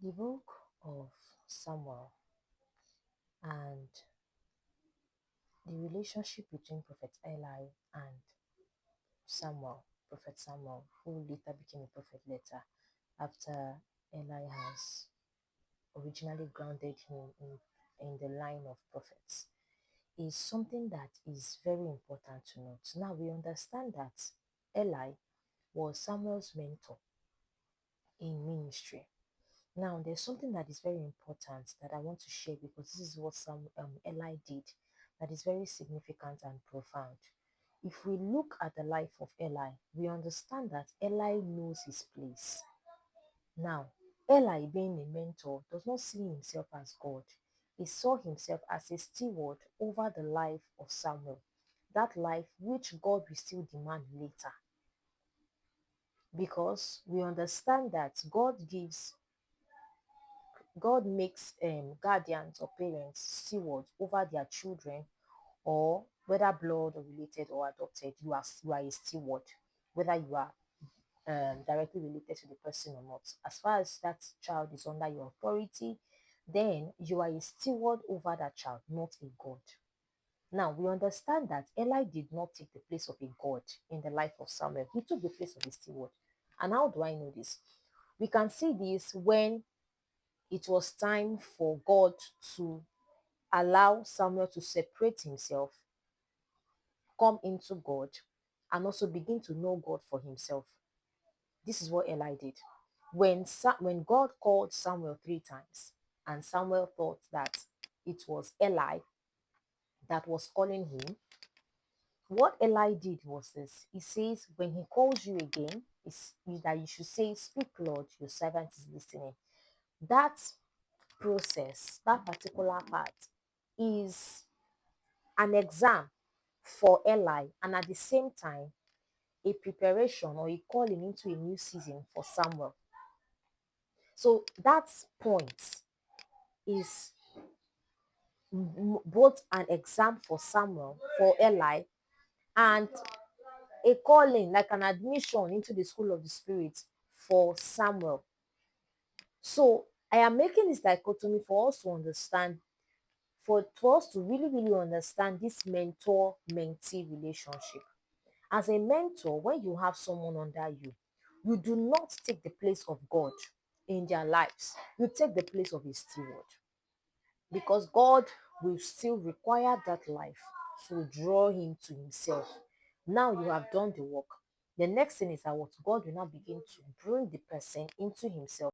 The book of Samuel and the relationship between Prophet Eli and Samuel, Prophet Samuel, who later became a prophet later after Eli has originally grounded him in the line of prophets, is something that is very important to note. Now we understand that Eli was Samuel's mentor in ministry. Now, there's something that is very important that I want to share because this is what some Eli did that is very significant and profound. If we look at the life of Eli, we understand that Eli knows his place. Now, Eli, being a mentor, does not see himself as God. He saw himself as a steward over the life of Samuel, that life which God will still demand later. Because we understand that God makes guardians or parents stewards over their children, or whether blood or related or adopted, you are a steward, whether you are directly related to the person or not. As far as that child is under your authority, then you are a steward over that child, not a God. Now we understand that Eli did not take the place of a God in the life of Samuel. He took the place of a steward. And how do I know this? We can see this when it was time for God to allow Samuel to separate himself, come into God, and also begin to know God for himself. This is what Eli did. When God called Samuel 3 times, and Samuel thought that it was Eli that was calling him, what Eli did was this. He says, when he calls you again, is that you should say, "Speak, Lord, your servant is listening." That process, that particular part, is an exam for Eli, and at the same time, a preparation or a calling into a new season for Samuel. So that point is both an exam for Samuel, for Eli, and a calling, like an admission into the school of the Spirit for Samuel. So I am making this dichotomy for us to understand, for us to really, really understand this mentor-mentee relationship. As a mentor, when you have someone under you, you do not take the place of God in their lives. You take the place of a steward, because God will still require that life to draw him to himself. Now you have done the work. The next thing is that what God will now begin to bring the person into himself.